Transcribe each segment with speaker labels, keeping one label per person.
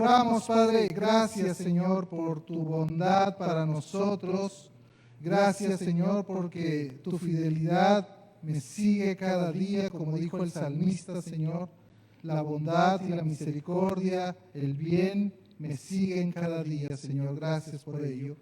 Speaker 1: Oramos, Padre, gracias, Señor, por tu bondad para nosotros. Gracias, Señor, porque tu fidelidad me sigue cada día, como dijo el salmista, Señor. La bondad y la misericordia, el bien, me siguen cada día, Señor. Gracias por ello.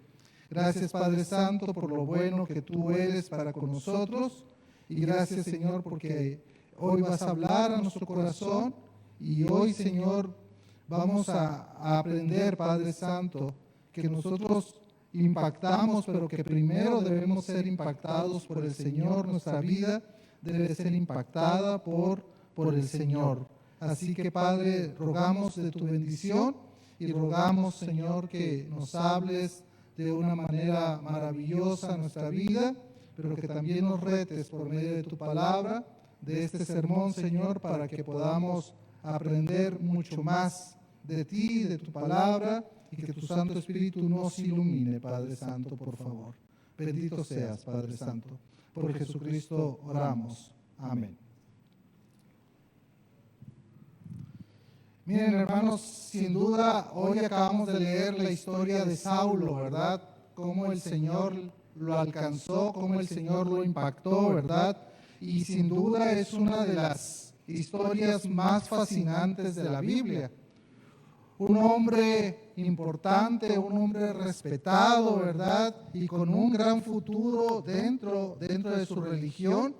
Speaker 1: Gracias, Padre Santo, por lo bueno que tú eres para con nosotros. Y gracias, Señor, porque hoy vas a hablar a nuestro corazón. Y hoy, Señor, vamos a aprender, Padre Santo, que nosotros impactamos, pero que primero debemos ser impactados por el Señor. Nuestra vida debe ser impactada por el Señor. Así que, Padre, rogamos de tu bendición y rogamos, Señor, que nos hables de una manera maravillosa en nuestra vida, pero que también nos retes por medio de tu palabra, de este sermón, Señor, para que podamos aprender mucho más de ti, de tu palabra, y que tu Santo Espíritu nos ilumine, Padre Santo, por favor. Bendito seas, Padre Santo. Por Jesucristo oramos. Amén. Miren, hermanos, sin duda, hoy acabamos de leer la historia de Saulo, ¿verdad? Cómo el Señor lo alcanzó, cómo el Señor lo impactó, ¿verdad? Y sin duda es una de las historias más fascinantes de la Biblia. Un hombre importante, un hombre respetado, ¿verdad? Y con un gran futuro dentro de su religión.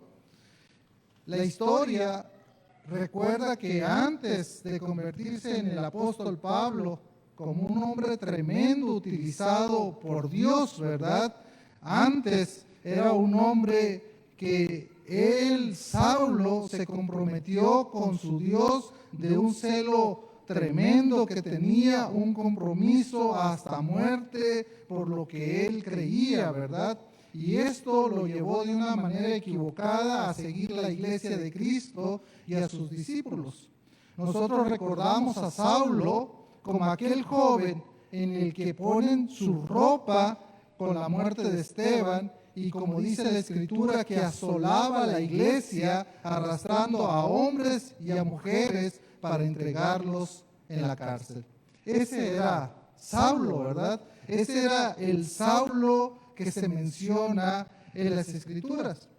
Speaker 1: La historia recuerda que antes de convertirse en el apóstol Pablo, como un hombre tremendo utilizado por Dios, ¿verdad? Antes era un hombre que él, Saulo, se comprometió con su Dios de un celo tremendo, que tenía un compromiso hasta muerte por lo que él creía, ¿verdad? Y esto lo llevó de una manera equivocada a seguir la iglesia de Cristo y a sus discípulos. Nosotros recordamos a Saulo como aquel joven en el que ponen su ropa con la muerte de Esteban, y como dice la Escritura, que asolaba la iglesia arrastrando a hombres y a mujeres para entregarlos en la cárcel. Ese era Saulo, ¿verdad? Ese era el Saulo que se menciona en las Escrituras.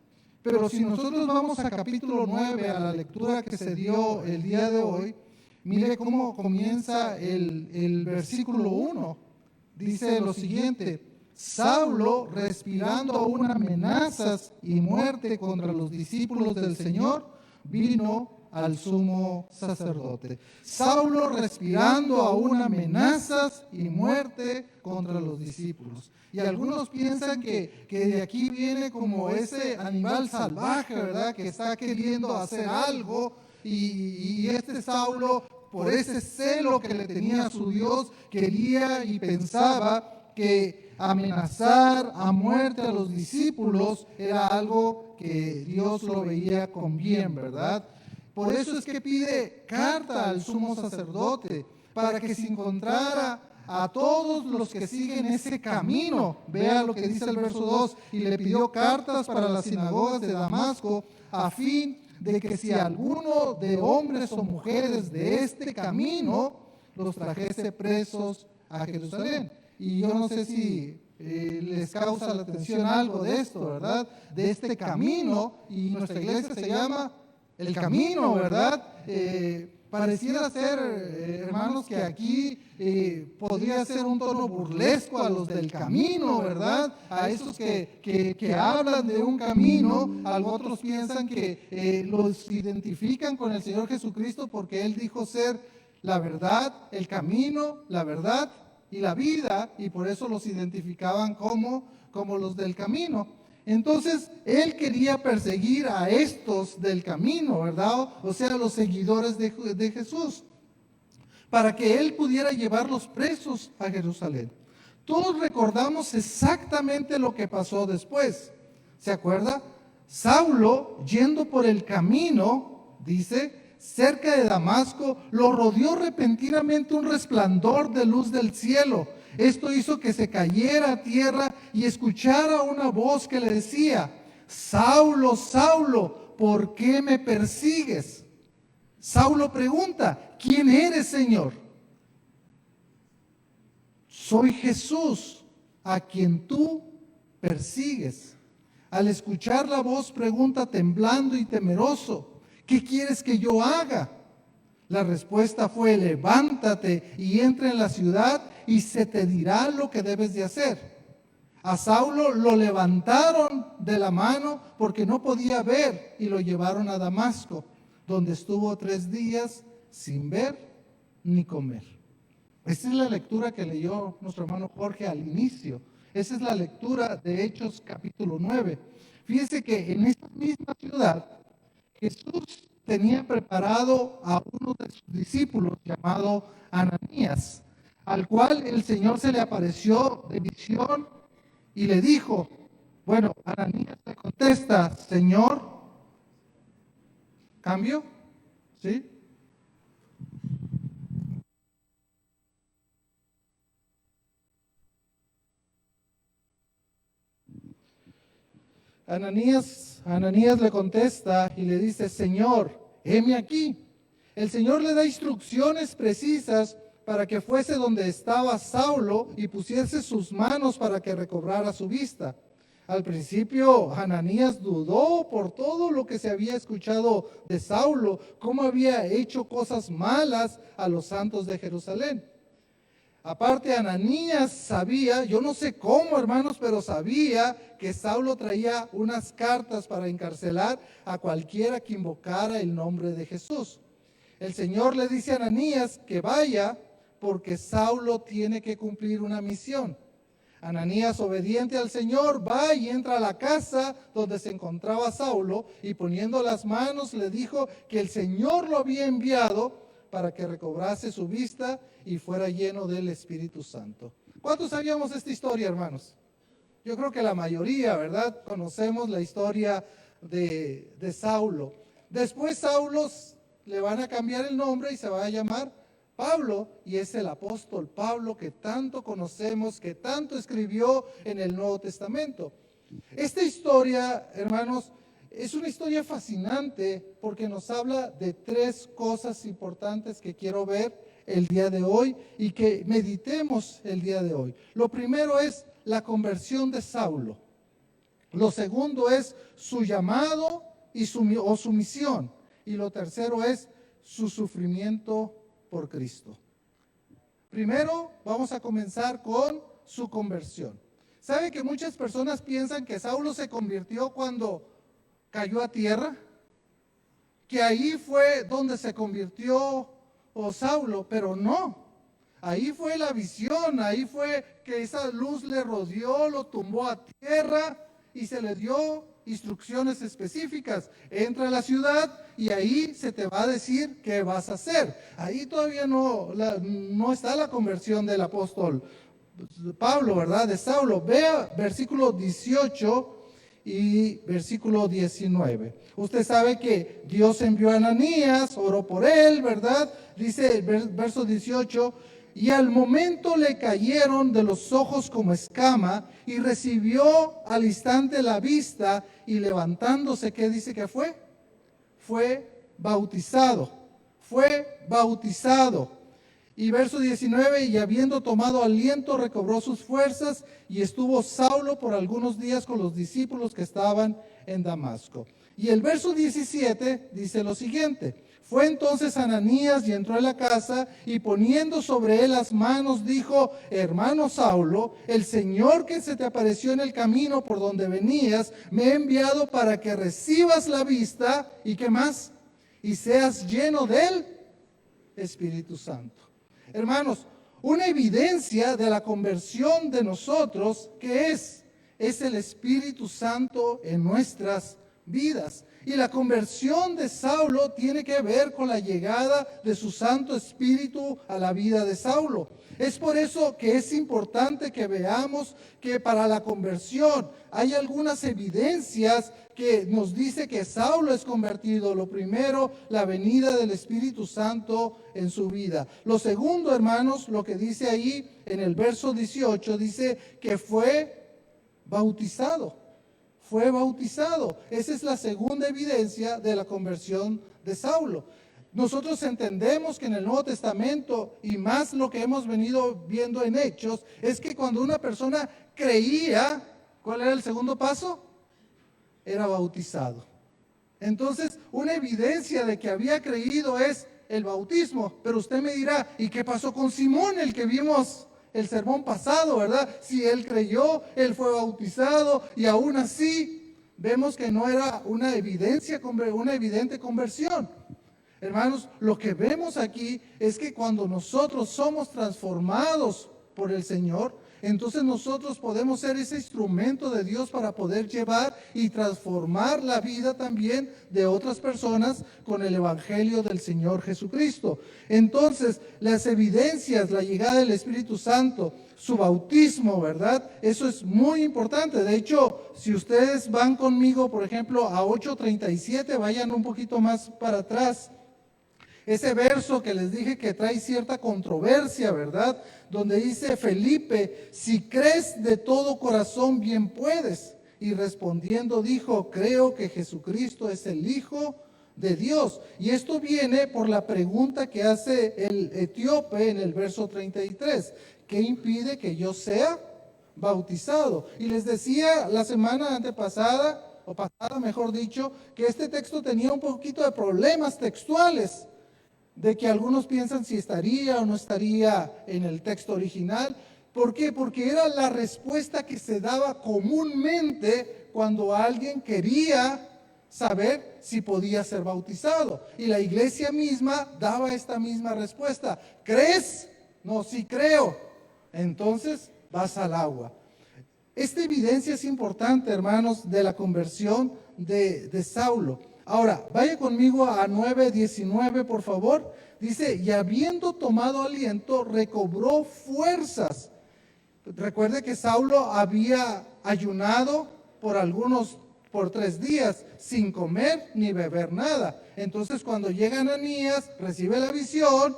Speaker 1: Pero si nosotros vamos a capítulo 9, a la lectura que se dio el día de hoy, mire cómo comienza el versículo 1. Dice lo siguiente: Saulo, respirando aún amenazas y muerte contra los discípulos del Señor, vino al sumo sacerdote. Saulo, respirando aún amenazas y muerte contra los discípulos. Y algunos piensan que de aquí viene como ese animal salvaje, ¿verdad? Que está queriendo hacer algo, y este Saulo, por ese celo que le tenía a su Dios, quería y pensaba que amenazar a muerte a los discípulos era algo que Dios lo veía con bien, ¿verdad? Por eso es que pide carta al sumo sacerdote, para que se encontrara a todos los que siguen ese camino. Vea lo que dice el verso 2: y le pidió cartas para las sinagogas de Damasco, a fin de que si alguno de hombres o mujeres de este camino los trajese presos a Jerusalén. Y yo no sé si les causa la atención algo de esto, ¿verdad? De este camino, y nuestra iglesia se llama El Camino, ¿verdad? Pareciera ser, hermanos, que aquí podría ser un tono burlesco a los del camino, ¿verdad? A esos que hablan de un camino. Otros piensan que los identifican con el Señor Jesucristo porque Él dijo ser la verdad, el camino, la verdad y la vida, y por eso los identificaban como los del camino. Entonces, él quería perseguir a estos del camino, ¿verdad? O sea, los seguidores de Jesús, para que él pudiera llevarlos presos a Jerusalén. Todos recordamos exactamente lo que pasó después. ¿Se acuerda? Saulo, yendo por el camino, dice, cerca de Damasco, lo rodeó repentinamente un resplandor de luz del cielo. Esto hizo que se cayera a tierra y escuchara una voz que le decía: Saulo, Saulo, ¿por qué me persigues? Saulo pregunta: ¿quién eres, Señor? soy Jesús, a quien tú persigues. Al escuchar la voz, pregunta temblando y temeroso, ¿qué quieres que yo haga? La respuesta fue, levántate y entra en la ciudad y se te dirá lo que debes de hacer. A Saulo lo levantaron de la mano porque no podía ver y lo llevaron a Damasco, donde estuvo 3 días sin ver ni comer. Esta es la lectura que leyó nuestro hermano Jorge al inicio. Esa es la lectura de Hechos capítulo 9. Fíjense que en esta misma ciudad Jesús tenía preparado a uno de sus discípulos llamado Ananías, al cual el Señor se le apareció de visión y le dijo, bueno, Ananías le contesta, Señor, ¿cambio? ¿Sí? Ananías le contesta y le dice, Señor, heme aquí. El Señor le da instrucciones precisas para que fuese donde estaba Saulo y pusiese sus manos para que recobrara su vista. Al principio, Ananías dudó por todo lo que se había escuchado de Saulo, cómo había hecho cosas malas a los santos de Jerusalén. Aparte, Ananías sabía, yo no sé cómo, hermanos, pero sabía que Saulo traía unas cartas para encarcelar a cualquiera que invocara el nombre de Jesús. El Señor le dice a Ananías que vaya porque Saulo tiene que cumplir una misión. Ananías, obediente al Señor, va y entra a la casa donde se encontraba Saulo y poniendo las manos le dijo que el Señor lo había enviado para que recobrase su vista y fuera lleno del Espíritu Santo. ¿Cuántos sabíamos esta historia, hermanos? Yo creo que la mayoría, ¿verdad? Conocemos la historia de Saulo. Después Saulo le van a cambiar el nombre y se va a llamar Pablo, y es el apóstol Pablo que tanto conocemos, que tanto escribió en el Nuevo Testamento. Esta historia, hermanos, es una historia fascinante porque nos habla de 3 cosas importantes que quiero ver el día de hoy y que meditemos el día de hoy. Lo primero es la conversión de Saulo. Lo segundo es su llamado y su misión. Y lo tercero es su sufrimiento por Cristo. Primero vamos a comenzar con su conversión. ¿Sabe que muchas personas piensan que Saulo se convirtió cuando cayó a tierra? Que ahí fue donde se convirtió Saulo, pero no. Ahí fue la visión, ahí fue que esa luz le rodeó, lo tumbó a tierra y se le dio instrucciones específicas. Entra a la ciudad y ahí se te va a decir qué vas a hacer. Ahí todavía no está la conversión del apóstol Pablo, ¿verdad? De Saulo. Vea versículo 18 y versículo 19. Usted sabe que Dios envió a Ananías, oró por él, ¿verdad? Dice el verso 18, y al momento le cayeron de los ojos como escama y recibió al instante la vista y levantándose, ¿qué dice que fue? Fue bautizado, fue bautizado. Y verso 19, y habiendo tomado aliento recobró sus fuerzas y estuvo Saulo por algunos días con los discípulos que estaban en Damasco. Y el verso 17 dice lo siguiente, fue entonces Ananías y entró en la casa y poniendo sobre él las manos dijo, hermano Saulo, el Señor que se te apareció en el camino por donde venías, me ha enviado para que recibas la vista y ¿qué más? Y seas lleno del Espíritu Santo. Hermanos, una evidencia de la conversión de nosotros, ¿qué es? Es el Espíritu Santo en nuestras vidas. Y la conversión de Saulo tiene que ver con la llegada de su Santo Espíritu a la vida de Saulo. Es por eso que es importante que veamos que para la conversión hay algunas evidencias que nos dice que Saulo es convertido. Lo primero, la venida del Espíritu Santo en su vida. Lo segundo, hermanos, lo que dice ahí en el verso 18, dice que fue bautizado. Fue bautizado. Esa es la segunda evidencia de la conversión de Saulo. nosotros entendemos que en el Nuevo Testamento, y más lo que hemos venido viendo en Hechos, es que cuando una persona creía, ¿cuál era el segundo paso? Era bautizado. Entonces, una evidencia de que había creído es el bautismo. Pero usted me dirá, ¿y qué pasó con Simón, el que vimos el sermón pasado, verdad? Si él creyó, él fue bautizado, y aún así vemos que no era una evidente conversión. Hermanos, lo que vemos aquí es que cuando nosotros somos transformados por el Señor, entonces nosotros podemos ser ese instrumento de Dios para poder llevar y transformar la vida también de otras personas con el Evangelio del Señor Jesucristo. Entonces, las evidencias, la llegada del Espíritu Santo, su bautismo, ¿verdad? Eso es muy importante. De hecho, si ustedes van conmigo, por ejemplo, a 8:37, vayan un poquito más para atrás. Ese verso que les dije que trae cierta controversia, ¿verdad? Donde dice Felipe, si crees de todo corazón, bien puedes. Y respondiendo dijo, creo que Jesucristo es el Hijo de Dios. Y esto viene por la pregunta que hace el etíope en el verso 33. ¿Qué impide que yo sea bautizado? Y les decía la semana antepasada, o pasada mejor dicho, que este texto tenía un poquito de problemas textuales, de que algunos piensan si estaría o no estaría en el texto original. ¿Por qué? Porque era la respuesta que se daba comúnmente cuando alguien quería saber si podía ser bautizado. Y la iglesia misma daba esta misma respuesta. ¿Crees? No, sí creo. Entonces vas al agua. Esta evidencia es importante, hermanos, de la conversión de Saulo. Ahora, vaya conmigo a 9:19, por favor. Dice, y habiendo tomado aliento, recobró fuerzas. Recuerde que Saulo había ayunado por 3 días, sin comer ni beber nada. Entonces, cuando llega Ananías, recibe la visión,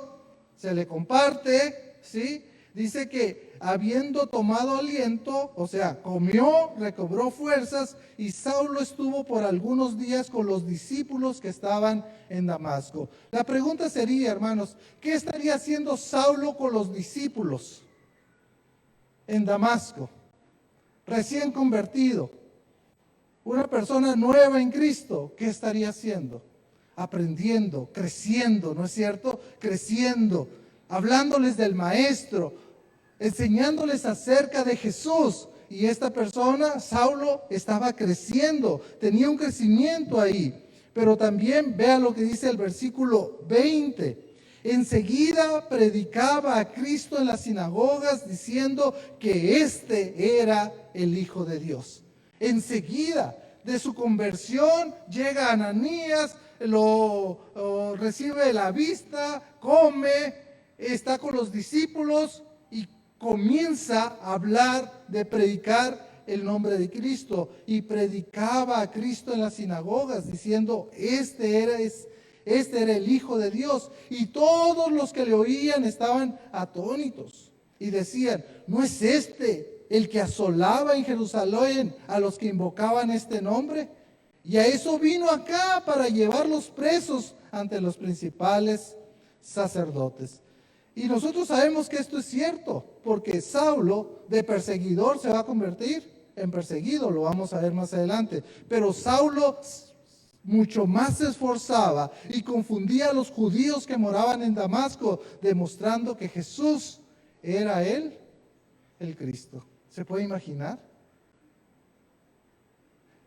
Speaker 1: se le comparte, ¿sí? Dice que habiendo tomado aliento, o sea, comió, recobró fuerzas, y Saulo estuvo por algunos días con los discípulos que estaban en Damasco. La pregunta sería, hermanos, ¿qué estaría haciendo Saulo con los discípulos en Damasco? Recién convertido, una persona nueva en Cristo, ¿qué estaría haciendo? Aprendiendo, creciendo, ¿no es cierto? Creciendo, hablándoles del Maestro, enseñándoles acerca de Jesús. Y esta persona, Saulo, estaba creciendo, tenía un crecimiento ahí. Pero también vea lo que dice el versículo 20. Enseguida predicaba a Cristo en las sinagogas diciendo que este era el Hijo de Dios. Enseguida de su conversión llega Ananías, lo recibe la vista, come, está con los discípulos y comienza a hablar de predicar el nombre de Cristo. Y predicaba a Cristo en las sinagogas diciendo, este era el Hijo de Dios. Y todos los que le oían estaban atónitos y decían, ¿no es este el que asolaba en Jerusalén a los que invocaban este nombre? Y a eso vino acá, para llevarlos presos ante los principales sacerdotes. Y nosotros sabemos que esto es cierto, porque Saulo de perseguidor se va a convertir en perseguido, lo vamos a ver más adelante. Pero Saulo mucho más se esforzaba y confundía a los judíos que moraban en Damasco, demostrando que Jesús era él, el Cristo. ¿Se puede imaginar?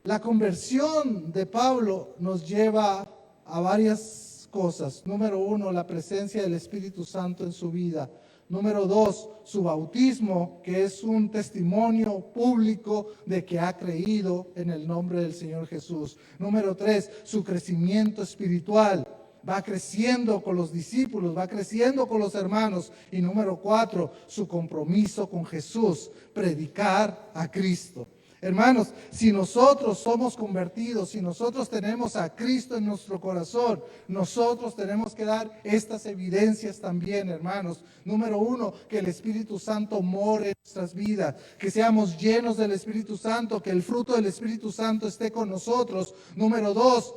Speaker 1: La conversión de Pablo nos lleva a varias cosas. Número 1, la presencia del Espíritu Santo en su vida. Número 2, su bautismo, que es un testimonio público de que ha creído en el nombre del Señor Jesús. Número 3, su crecimiento espiritual. Va creciendo con los discípulos, va creciendo con los hermanos. Y número 4, su compromiso con Jesús, predicar a Cristo. Hermanos, si nosotros somos convertidos, si nosotros tenemos a Cristo en nuestro corazón, nosotros tenemos que dar estas evidencias también, hermanos. Número 1, que el Espíritu Santo more en nuestras vidas, que seamos llenos del Espíritu Santo, que el fruto del Espíritu Santo esté con nosotros. Número 2,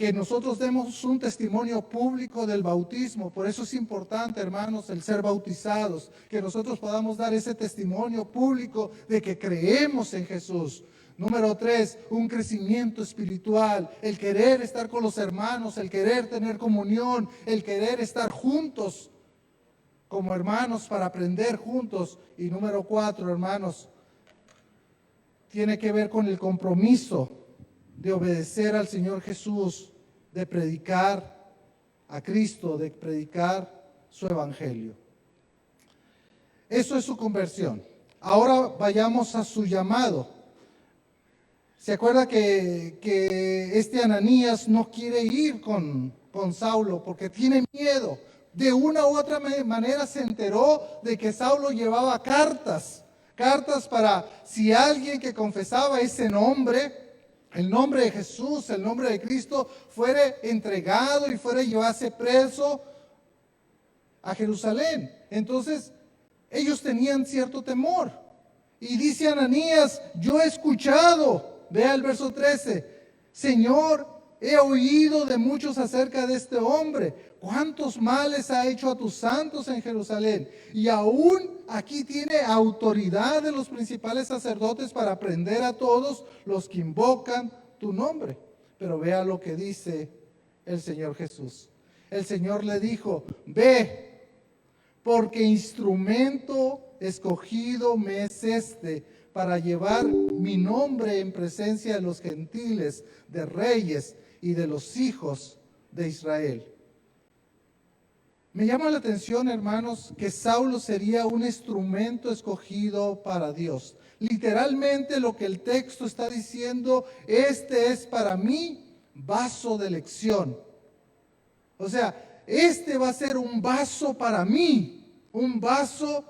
Speaker 1: que nosotros demos un testimonio público del bautismo. Por eso es importante, hermanos, el ser bautizados, que nosotros podamos dar ese testimonio público de que creemos en Jesús. Número 3, un crecimiento espiritual, el querer estar con los hermanos, el querer tener comunión, el querer estar juntos como hermanos para aprender juntos. Y número 4, hermanos, tiene que ver con el compromiso de obedecer al Señor Jesús, de predicar a Cristo, de predicar su evangelio. Eso es su conversión. Ahora vayamos a su llamado. ¿Se acuerda que este Ananías no quiere ir con Saulo porque tiene miedo? De una u otra manera se enteró de que Saulo llevaba cartas para si alguien que confesaba ese nombre, el nombre de Jesús, el nombre de Cristo, fuera entregado y fuera llevarse preso a Jerusalén. Entonces, ellos tenían cierto temor. Y dice Ananías, yo he escuchado, vea el verso 13, Señor, he oído de muchos acerca de este hombre, cuántos males ha hecho a tus santos en Jerusalén. Y aún aquí tiene autoridad de los principales sacerdotes para prender a todos los que invocan tu nombre. Pero vea lo que dice el Señor Jesús. El Señor le dijo, ve, porque instrumento escogido me es este para llevar mi nombre en presencia de los gentiles, de reyes y de los hijos de Israel. Me llama la atención, hermanos, que Saulo sería un instrumento escogido para Dios. Literalmente lo que el texto está diciendo, este es para mí vaso de elección. O sea, este va a ser un vaso para mí, un vaso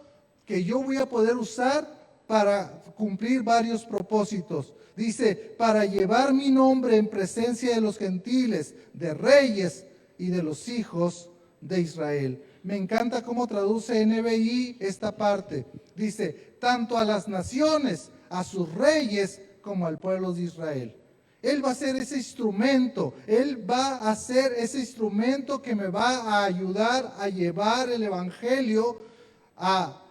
Speaker 1: que yo voy a poder usar para cumplir varios propósitos. Dice, para llevar mi nombre en presencia de los gentiles, de reyes y de los hijos de Israel. Me encanta cómo traduce NBI esta parte. Dice, tanto a las naciones, a sus reyes, como al pueblo de Israel. Él va a ser ese instrumento, Él va a ser ese instrumento que me va a ayudar a llevar el evangelio a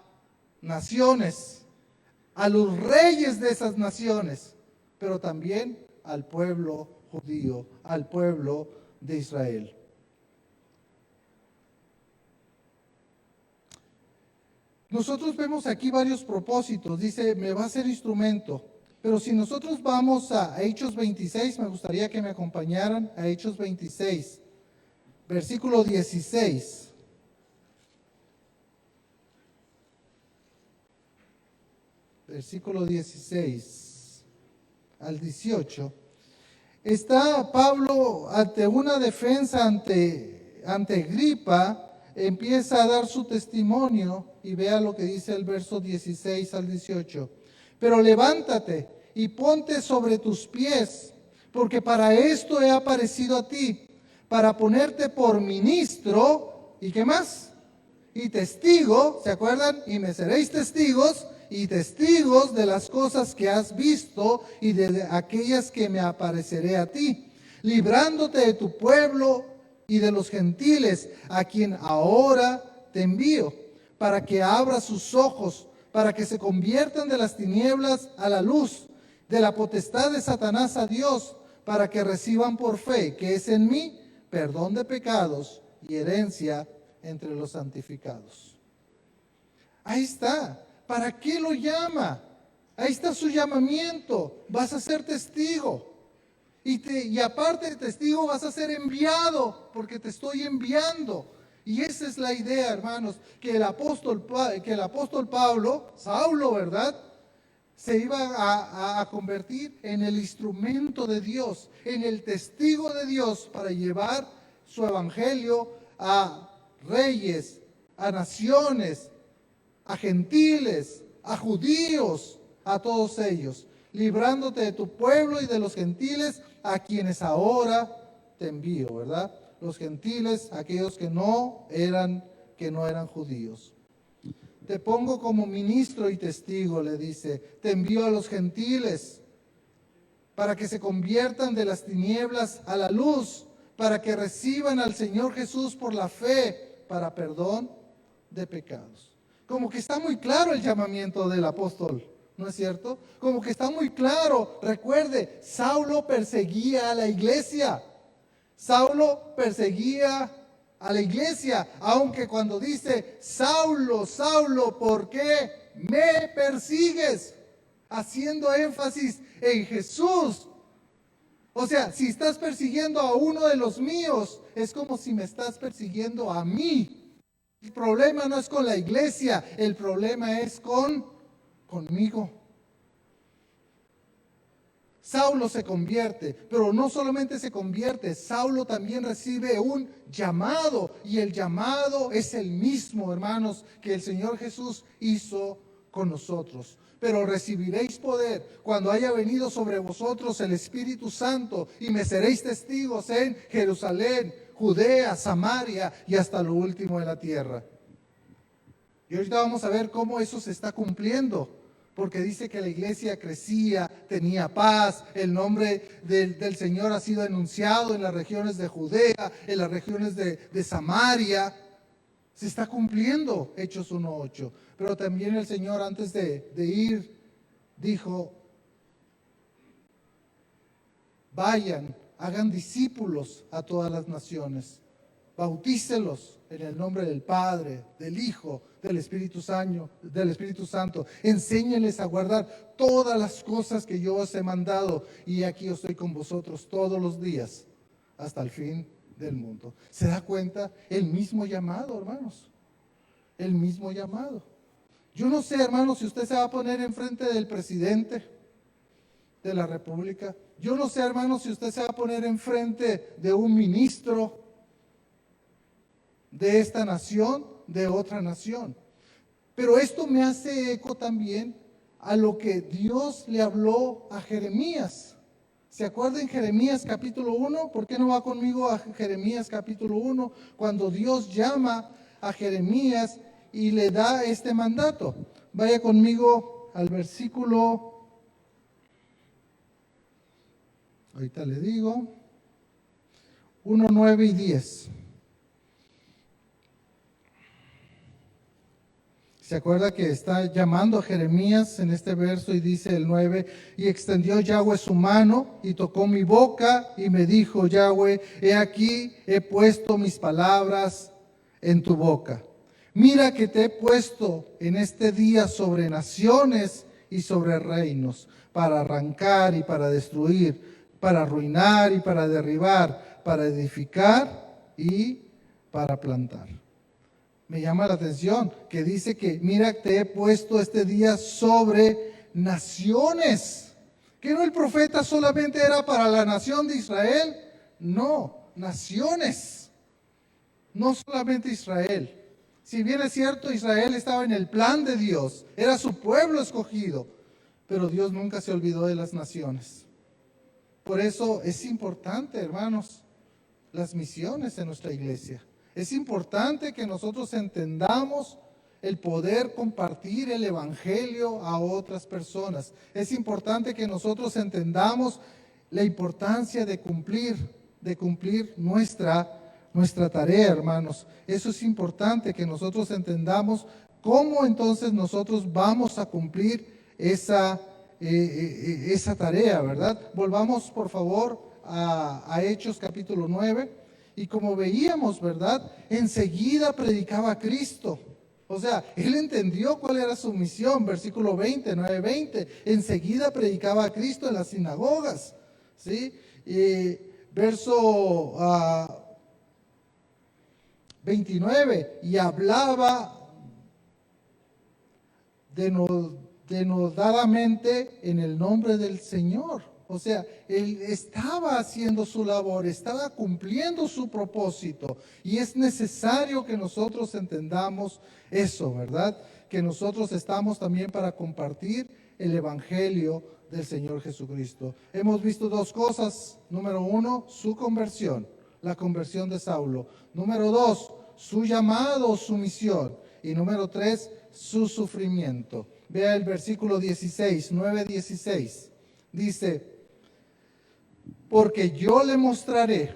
Speaker 1: naciones, a los reyes de esas naciones, pero también al pueblo judío, al pueblo de Israel. Nosotros vemos aquí varios propósitos. Dice, me va a ser instrumento. Pero si nosotros vamos a Hechos 26, me gustaría que me acompañaran a Hechos 26, versículo 16. Versículo 16 al 18. Está Pablo ante una defensa ante Agripa, empieza a dar su testimonio y vea lo que dice el verso 16 al 18. Pero levántate y ponte sobre tus pies, porque para esto he aparecido a ti, para ponerte por ministro, ¿y qué más? Y testigo, ¿se acuerdan? Y me seréis testigos, y testigos de las cosas que has visto y de aquellas que me apareceré a ti, librándote de tu pueblo y de los gentiles, a quien ahora te envío, para que abra sus ojos, para que se conviertan de las tinieblas a la luz, de la potestad de Satanás a Dios, para que reciban por fe, que es en mí, perdón de pecados y herencia entre los santificados. Ahí está. ¿Para qué lo llama? Ahí está su llamamiento. Vas a ser testigo. Y aparte de testigo vas a ser enviado, porque te estoy enviando. Y esa es la idea, hermanos, que el apóstol Pablo, Saulo, ¿verdad?, se iba a convertir en el instrumento de Dios, en el testigo de Dios para llevar su evangelio a reyes, a naciones, a gentiles, a judíos, a todos ellos, librándote de tu pueblo y de los gentiles a quienes ahora te envío, ¿verdad? Los gentiles, aquellos que no eran judíos. Te pongo como ministro y testigo, le dice, te envío a los gentiles para que se conviertan de las tinieblas a la luz, para que reciban al Señor Jesús por la fe para perdón de pecados. Como que está muy claro el llamamiento del apóstol, ¿no es cierto? Como que está muy claro. Recuerde, Saulo perseguía a la iglesia. Saulo perseguía a la iglesia, aunque cuando dice, Saulo, Saulo, ¿por qué me persigues? Haciendo énfasis en Jesús. O sea, si estás persiguiendo a uno de los míos, es como si me estás persiguiendo a mí. El problema no es con la iglesia, el problema es conmigo. Saulo se convierte, pero no solamente se convierte, Saulo también recibe un llamado, y el llamado es el mismo, hermanos, que el Señor Jesús hizo con nosotros. Pero recibiréis poder cuando haya venido sobre vosotros el Espíritu Santo, y me seréis testigos en Jerusalén, Judea, Samaria y hasta lo último de la tierra. Y ahorita vamos a ver cómo eso se está cumpliendo. Porque dice que la iglesia crecía, tenía paz, el nombre del Señor ha sido anunciado en las regiones de Judea, en las regiones de Samaria. Se está cumpliendo Hechos 1:8. Pero también el Señor antes de ir dijo, vayan, hagan discípulos a todas las naciones, bautícelos en el nombre del Padre, del Hijo, del Espíritu Santo. Enséñenles a guardar todas las cosas que yo os he mandado. Y aquí yo estoy con vosotros todos los días hasta el fin del mundo. ¿Se da cuenta? El mismo llamado, hermanos. El mismo llamado. Yo no sé, hermanos, si usted se va a poner enfrente del presidente de la República. Yo no sé, hermanos, si usted se va a poner enfrente de un ministro de esta nación, de otra nación. Pero esto me hace eco también a lo que Dios le habló a Jeremías. ¿Se acuerdan Jeremías capítulo 1? ¿Por qué no va conmigo a Jeremías capítulo 1? Cuando Dios llama a Jeremías y le da este mandato. Vaya conmigo al versículo, ahorita le digo, 1, 9 y 10. ¿Se acuerda que está llamando a Jeremías en este verso y dice el 9? Y extendió Yahweh su mano y tocó mi boca y me dijo Yahweh, he aquí, he puesto mis palabras en tu boca. Mira que te he puesto en este día sobre naciones y sobre reinos, para arrancar y para destruir, para arruinar y para derribar, para edificar y para plantar. Me llama la atención que dice que mira, te he puesto este día sobre naciones. ¿Que no el profeta solamente era para la nación de Israel? No, naciones. No solamente Israel. Si bien es cierto, Israel estaba en el plan de Dios, era su pueblo escogido, pero Dios nunca se olvidó de las naciones. Por eso es importante, hermanos, las misiones en nuestra iglesia. Es importante que nosotros entendamos el poder compartir el evangelio a otras personas. Es importante que nosotros entendamos la importancia de cumplir nuestra tarea, hermanos. Eso es importante que nosotros entendamos cómo entonces nosotros vamos a cumplir esa tarea, ¿verdad? Volvamos, por favor, a Hechos capítulo 9. Y como veíamos, ¿verdad? Enseguida predicaba a Cristo. O sea, él entendió cuál era su misión. Versículo 20, 9:20. Enseguida predicaba a Cristo en las sinagogas. ¿Sí? Verso 29. Y hablaba denodadamente en el nombre del Señor. O sea, él estaba haciendo su labor, estaba cumpliendo su propósito. Y es necesario que nosotros entendamos eso, ¿verdad? Que nosotros estamos también para compartir el evangelio del Señor Jesucristo. Hemos visto dos cosas. Número 1, su conversión, la conversión de Saulo. Número 2, su llamado, su misión. Y número 3, su sufrimiento. Vea el versículo 16, 9:16. Dice, porque yo le mostraré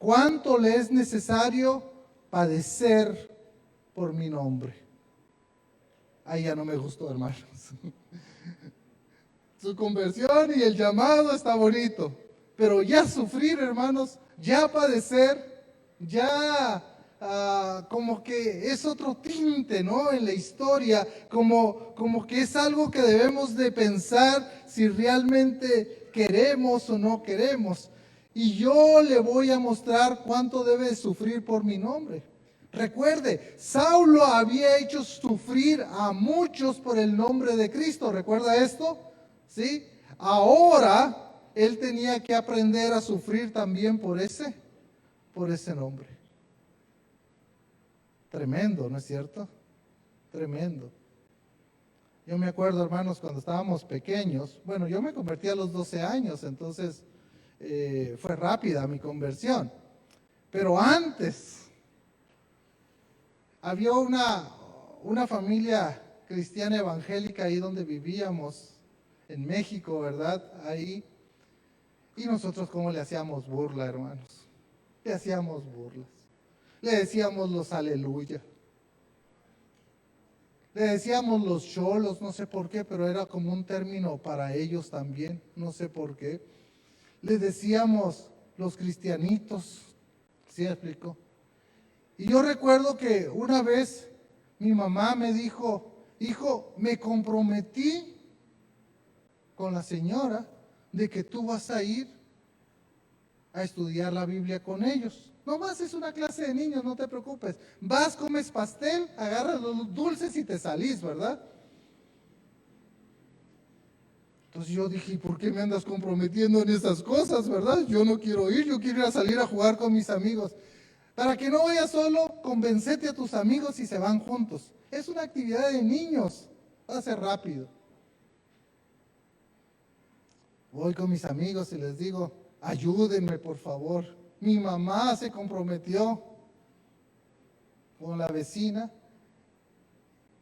Speaker 1: ¿cuánto le es necesario padecer por mi nombre? Ahí ya no me gustó, hermanos. Su conversión y el llamado está bonito, pero ya sufrir, hermanos, ya padecer, ya como que es otro tinte, ¿no? En la historia, como que es algo que debemos de pensar si realmente queremos o no queremos. Y yo le voy a mostrar cuánto debe sufrir por mi nombre. Recuerde, Saulo había hecho sufrir a muchos por el nombre de Cristo. ¿Recuerda esto? ¿Sí? Ahora él tenía que aprender a sufrir también por ese nombre. Tremendo, ¿no es cierto? Tremendo. Yo me acuerdo, hermanos, cuando estábamos pequeños, bueno, yo me convertí a los 12 años, entonces fue rápida mi conversión. Pero antes había una familia cristiana evangélica ahí donde vivíamos, en México, ¿verdad? Ahí. Y nosotros, ¿cómo le hacíamos burla, hermanos? Le hacíamos burlas. Le decíamos los aleluya. Le decíamos los cholos, no sé por qué, pero era como un término para ellos también, no sé por qué. Le decíamos los cristianitos, ¿sí me explico? Y yo recuerdo que una vez mi mamá me dijo, hijo, me comprometí con la señora de que tú vas a ir a estudiar la Biblia con ellos. Nomás es una clase de niños, no te preocupes. Vas, comes pastel, agarras los dulces y te salís, ¿verdad? Entonces yo dije, ¿por qué me andas comprometiendo en esas cosas, verdad? Yo no quiero ir, yo quiero ir a salir a jugar con mis amigos. Para que no vayas solo, convencete a tus amigos y se van juntos. Es una actividad de niños, va a ser rápido. Voy con mis amigos y les digo, ayúdenme por favor. Mi mamá se comprometió con la vecina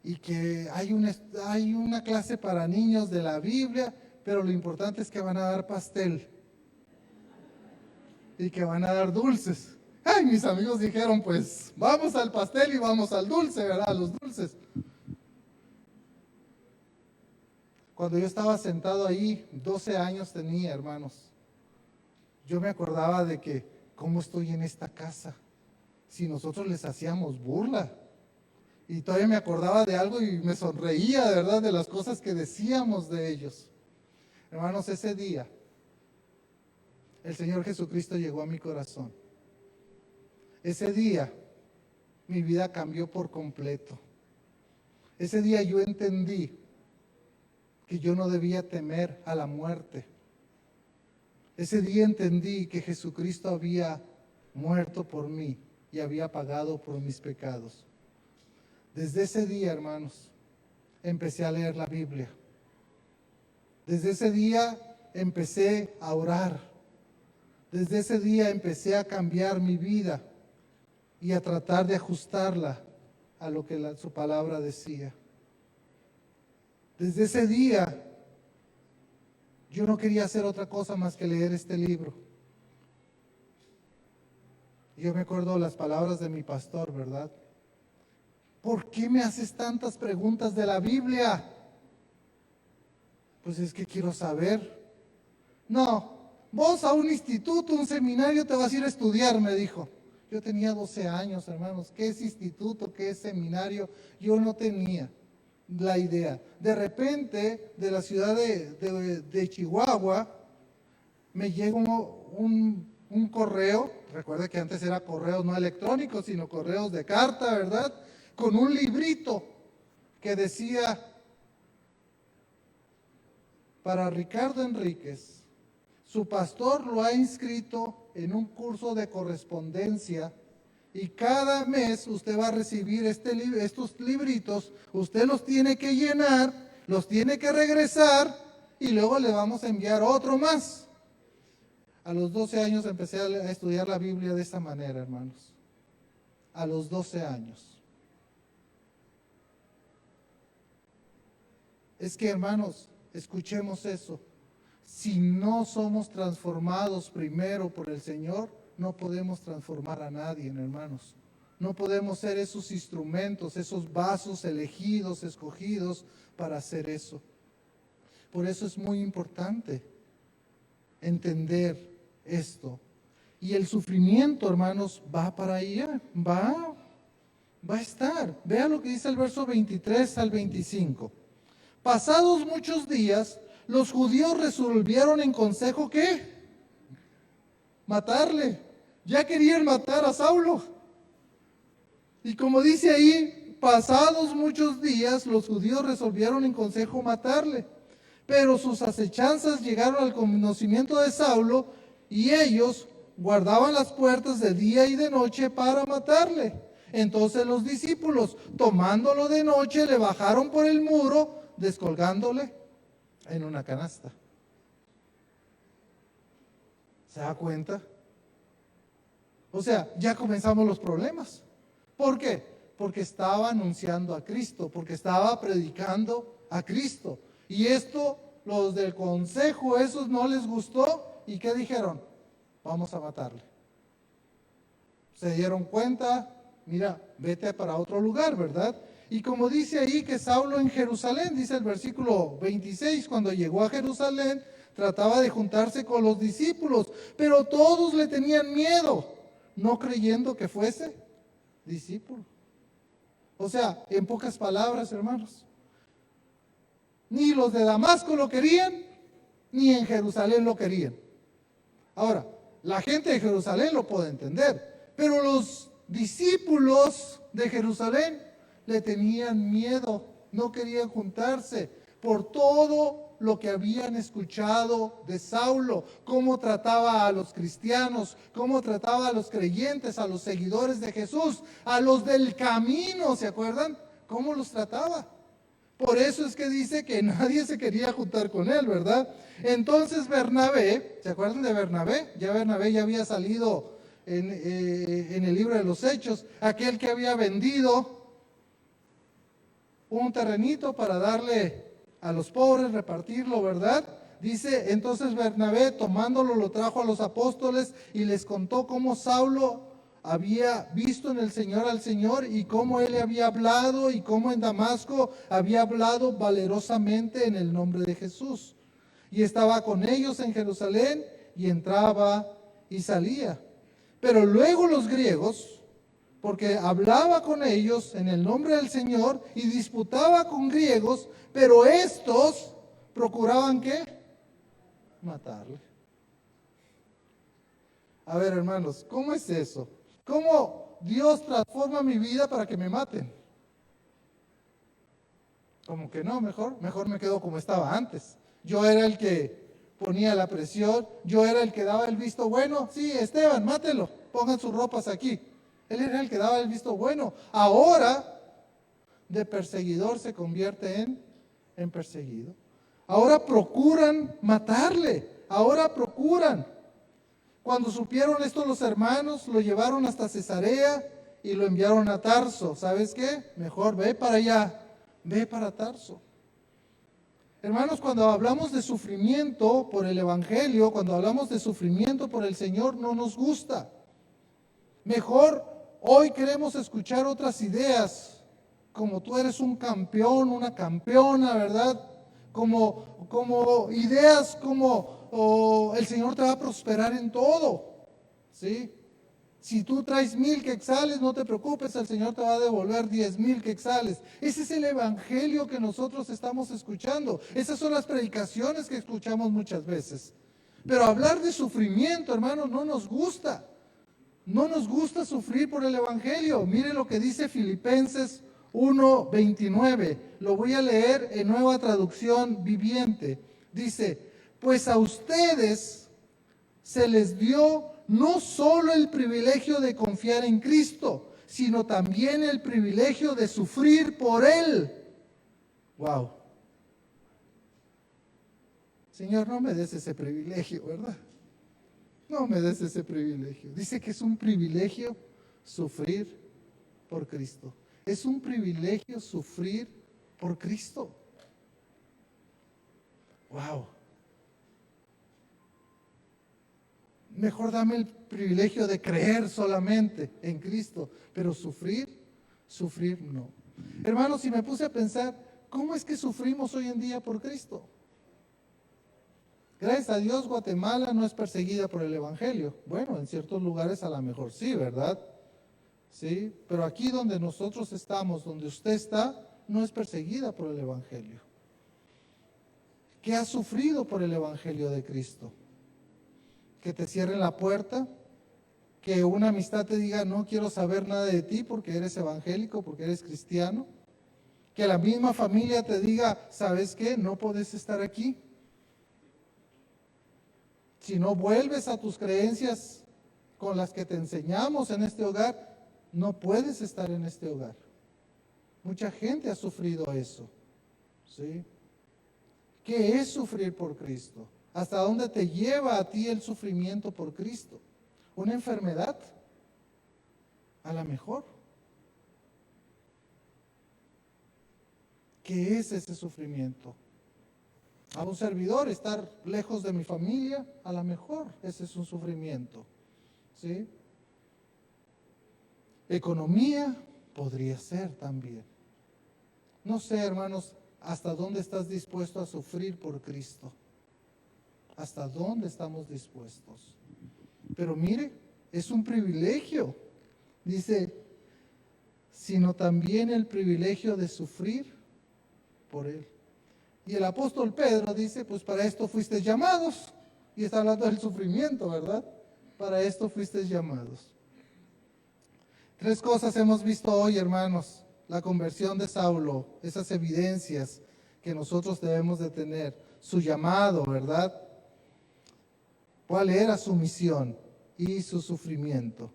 Speaker 1: y que hay una clase para niños de la Biblia, pero lo importante es que van a dar pastel y que van a dar dulces. Ay, mis amigos dijeron, pues vamos al pastel y vamos al dulce, ¿verdad? A los dulces. Cuando yo estaba sentado ahí, 12 años tenía, hermanos, yo me acordaba de que, ¿cómo estoy en esta casa? Si nosotros les hacíamos burla. Y todavía me acordaba de algo y me sonreía, de verdad, de las cosas que decíamos de ellos. Hermanos, ese día, el Señor Jesucristo llegó a mi corazón. Ese día, mi vida cambió por completo. Ese día yo entendí que yo no debía temer a la muerte. Ese día entendí que Jesucristo había muerto por mí y había pagado por mis pecados. Desde ese día, hermanos, empecé a leer la Biblia. Desde ese día empecé a orar. Desde ese día empecé a cambiar mi vida y a tratar de ajustarla a lo que su palabra decía. Desde ese día yo no quería hacer otra cosa más que leer este libro. Yo me acuerdo las palabras de mi pastor, ¿verdad? ¿Por qué me haces tantas preguntas de la Biblia? Pues es que quiero saber. No, vos a un instituto, un seminario te vas a ir a estudiar, me dijo. Yo tenía 12 años, hermanos. ¿Qué es instituto? ¿Qué es seminario? Yo no tenía la idea. De repente, de la ciudad de Chihuahua, me llegó un correo. Recuerda que antes era correos no electrónicos, sino correos de carta, ¿verdad? Con un librito que decía, para Ricardo Enríquez, su pastor lo ha inscrito en un curso de correspondencia y cada mes usted va a recibir estos libritos, usted los tiene que llenar, los tiene que regresar y luego le vamos a enviar otro más. A los 12 años empecé a estudiar la Biblia de esta manera, hermanos. A los 12 años. Es que, hermanos, escuchemos eso. Si no somos transformados primero por el Señor, no podemos transformar a nadie, hermanos. No podemos ser esos instrumentos, esos vasos elegidos, escogidos para hacer eso. Por eso es muy importante entender esto. Y el sufrimiento, hermanos, va para allá, va a estar. Vea lo que dice el verso 23 al 25. Pasados muchos días, los judíos resolvieron en consejo, ¿qué? Matarle. Ya querían matar a Saulo. Y como dice ahí, pasados muchos días, los judíos resolvieron en consejo matarle. Pero sus acechanzas llegaron al conocimiento de Saulo y ellos guardaban las puertas de día y de noche para matarle. Entonces los discípulos, tomándolo de noche, le bajaron por el muro, descolgándole en una canasta. ¿Se da cuenta? O sea, ya comenzamos los problemas. ¿Por qué? Porque estaba anunciando a Cristo, porque estaba predicando a Cristo. Y esto, los del consejo, esos no les gustó. ¿Y qué dijeron? Vamos a matarle. Se dieron cuenta, mira, vete para otro lugar, ¿verdad? Y como dice ahí que Saulo en Jerusalén, dice el versículo 26, cuando llegó a Jerusalén, trataba de juntarse con los discípulos, pero todos le tenían miedo, no creyendo que fuese discípulo. O sea, en pocas palabras, hermanos, ni los de Damasco lo querían, ni en Jerusalén lo querían. Ahora, la gente de Jerusalén lo puede entender, pero los discípulos de Jerusalén le tenían miedo, no querían juntarse por todo lo que habían escuchado de Saulo, cómo trataba a los cristianos, cómo trataba a los creyentes, a los seguidores de Jesús, a los del camino, ¿se acuerdan? ¿Cómo los trataba? Por eso es que dice que nadie se quería juntar con él, ¿verdad? Entonces Bernabé, ¿se acuerdan de Bernabé? Bernabé ya había salido en el libro de los Hechos, aquel que había vendido un terrenito para darle a los pobres, repartirlo, ¿verdad? Dice, entonces Bernabé tomándolo lo trajo a los apóstoles y les contó cómo Saulo había visto en el Señor al Señor y cómo él le había hablado y cómo en Damasco había hablado valerosamente en el nombre de Jesús. Y estaba con ellos en Jerusalén y entraba y salía. Pero luego los griegos, porque hablaba con ellos en el nombre del Señor y disputaba con griegos, pero estos procuraban ¿qué? Matarle. A ver, hermanos, ¿cómo es eso? ¿Cómo Dios transforma mi vida para que me maten? Como que no, mejor me quedo como estaba antes. Yo era el que ponía la presión, yo era el que daba el visto bueno. Sí, Esteban, mátelo, pongan sus ropas aquí. Él era el que daba el visto bueno. Ahora, de perseguidor se convierte en perseguido. Ahora procuran matarle, ahora procuran. Cuando supieron esto los hermanos, lo llevaron hasta Cesarea y lo enviaron a Tarso. ¿Sabes qué? Mejor ve para allá, ve para Tarso. Hermanos, cuando hablamos de sufrimiento por el Evangelio, cuando hablamos de sufrimiento por el Señor, no nos gusta. Mejor hoy queremos escuchar otras ideas, como tú eres un campeón, una campeona, ¿verdad? Como ideas como el Señor te va a prosperar en todo, ¿sí? Si tú traes 1000 quetzales, no te preocupes, el Señor te va a devolver 10,000 quetzales. Ese es el evangelio que nosotros estamos escuchando. Esas son las predicaciones que escuchamos muchas veces. Pero hablar de sufrimiento, hermanos, no nos gusta. No nos gusta sufrir por el evangelio. Mire lo que dice Filipenses 1:29. Lo voy a leer en Nueva Traducción Viviente. Dice, pues a ustedes se les dio no solo el privilegio de confiar en Cristo, sino también el privilegio de sufrir por Él. Wow. Señor, no me des ese privilegio, ¿verdad? No me des ese privilegio. Dice que es un privilegio sufrir por Cristo. Es un privilegio sufrir por Cristo. Wow. Mejor dame el privilegio de creer solamente en Cristo, pero sufrir no. Hermanos, si me puse a pensar, ¿cómo es que sufrimos hoy en día por Cristo? Gracias a Dios, Guatemala no es perseguida por el Evangelio. Bueno, en ciertos lugares a lo mejor sí, ¿verdad? Sí, pero aquí donde nosotros estamos, donde usted está, no es perseguida por el Evangelio. ¿Qué has sufrido por el Evangelio de Cristo? Que te cierren la puerta, que una amistad te diga no quiero saber nada de ti porque eres evangélico, porque eres cristiano, que la misma familia te diga, ¿sabes qué? No puedes estar aquí. Si no vuelves a tus creencias con las que te enseñamos en este hogar, no puedes estar en este hogar. Mucha gente ha sufrido eso, ¿sí? ¿Qué es sufrir por Cristo? ¿Hasta dónde te lleva a ti el sufrimiento por Cristo? ¿Una enfermedad? A lo mejor. ¿Qué es ese sufrimiento? A un servidor, estar lejos de mi familia, a lo mejor ese es un sufrimiento, ¿sí? Economía podría ser también. No sé, hermanos, hasta dónde estás dispuesto a sufrir por Cristo. ¿Hasta dónde estamos dispuestos? Pero mire, es un privilegio. Dice, sino también el privilegio de sufrir por Él. Y el apóstol Pedro dice, pues para esto fuisteis llamados. Y está hablando del sufrimiento, ¿verdad? Para esto fuisteis llamados. 3 cosas hemos visto hoy, hermanos. La conversión de Saulo, esas evidencias que nosotros debemos de tener. Su llamado, ¿verdad? ¿Cuál era su misión y su sufrimiento?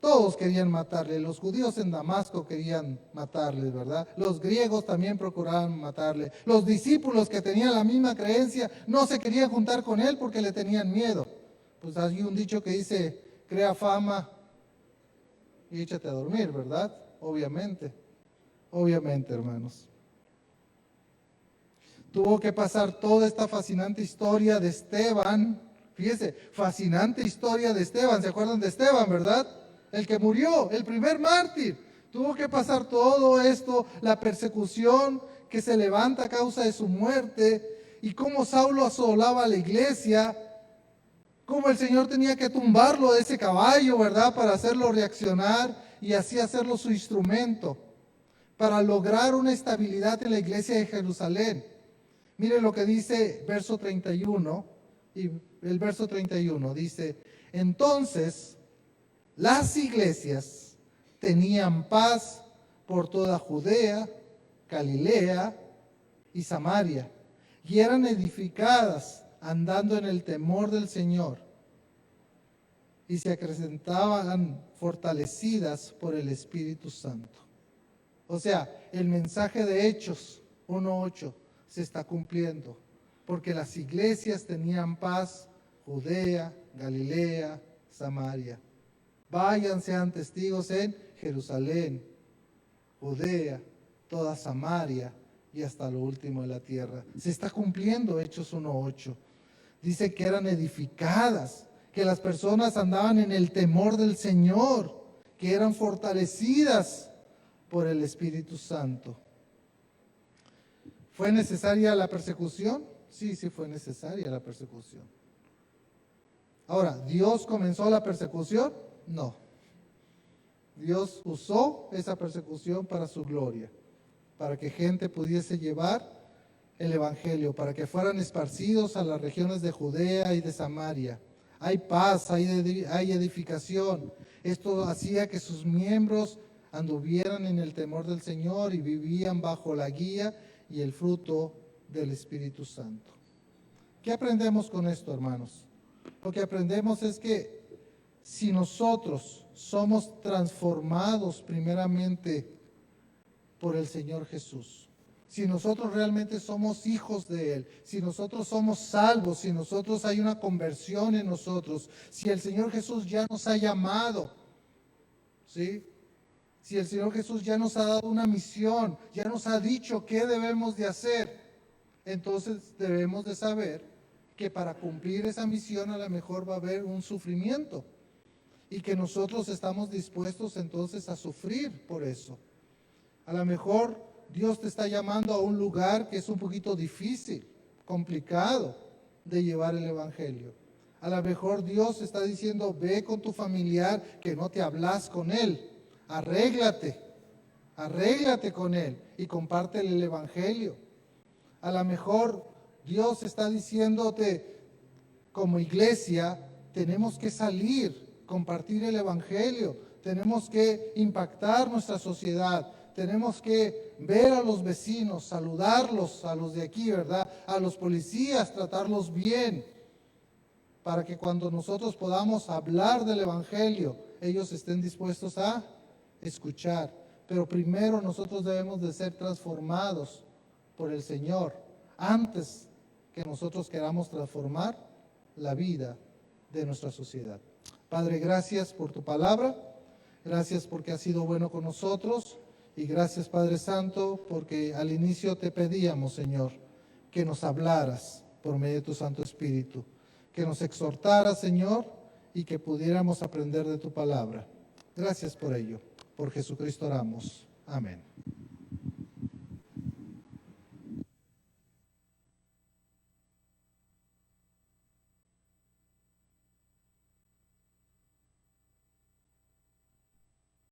Speaker 1: Todos querían matarle, los judíos en Damasco querían matarle, ¿verdad? Los griegos también procuraban matarle. Los discípulos que tenían la misma creencia no se querían juntar con él porque le tenían miedo. Pues hay un dicho que dice, crea fama y échate a dormir, ¿verdad? Obviamente, hermanos. Tuvo que pasar toda esta fascinante historia de Esteban. Fíjese, fascinante historia de Esteban. ¿Se acuerdan de Esteban, verdad? El que murió, el primer mártir. Tuvo que pasar todo esto, la persecución que se levanta a causa de su muerte, y cómo Saulo asolaba a la iglesia, cómo el Señor tenía que tumbarlo de ese caballo, ¿verdad? Para hacerlo reaccionar y así hacerlo su instrumento, para lograr una estabilidad en la iglesia de Jerusalén. Miren lo que dice verso 31, y el verso 31 dice, entonces las iglesias tenían paz por toda Judea, Galilea y Samaria, y eran edificadas andando en el temor del Señor, y se acrecentaban fortalecidas por el Espíritu Santo. O sea, el mensaje de Hechos 1:8 se está cumpliendo, porque las iglesias tenían paz, Judea, Galilea, Samaria. Vayan, sean testigos en Jerusalén, Judea, toda Samaria y hasta lo último de la tierra. Se está cumpliendo Hechos 1:8. Dice que eran edificadas, que las personas andaban en el temor del Señor, que eran fortalecidas por el Espíritu Santo. ¿Fue necesaria la persecución? Sí fue necesaria la persecución. Ahora, ¿Dios comenzó la persecución? No. Dios usó esa persecución para su gloria, para que gente pudiese llevar el Evangelio, para que fueran esparcidos a las regiones de Judea y de Samaria. Hay paz, hay edificación. Esto hacía que sus miembros anduvieran en el temor del Señor y vivían bajo la guía y el fruto del Espíritu Santo. ¿Qué aprendemos con esto, hermanos? Lo que aprendemos es que si nosotros somos transformados primeramente por el Señor Jesús, si nosotros realmente somos hijos de Él, si nosotros somos salvos, si nosotros hay una conversión en nosotros, si el Señor Jesús ya nos ha llamado, ¿sí? Si el Señor Jesús ya nos ha dado una misión, ya nos ha dicho qué debemos de hacer, entonces debemos de saber que para cumplir esa misión a lo mejor va a haber un sufrimiento y que nosotros estamos dispuestos entonces a sufrir por eso. A lo mejor Dios te está llamando a un lugar que es un poquito difícil, complicado de llevar el evangelio. A lo mejor Dios está diciendo, ve con tu familiar que no te hablas con él, arréglate con él y compártele el evangelio. A lo mejor Dios está diciéndote, como iglesia, tenemos que salir, compartir el evangelio, tenemos que impactar nuestra sociedad, tenemos que ver a los vecinos, saludarlos, a los de aquí, ¿verdad? A los policías, tratarlos bien, para que cuando nosotros podamos hablar del evangelio, ellos estén dispuestos a escuchar. Pero primero nosotros debemos de ser transformados por el Señor, antes que nosotros queramos transformar la vida de nuestra sociedad. Padre, gracias por tu palabra, gracias porque has sido bueno con nosotros y gracias, Padre Santo, porque al inicio te pedíamos, Señor, que nos hablaras por medio de tu Santo Espíritu, que nos exhortaras, Señor, y que pudiéramos aprender de tu palabra. Gracias por ello. Por Jesucristo oramos. Amén.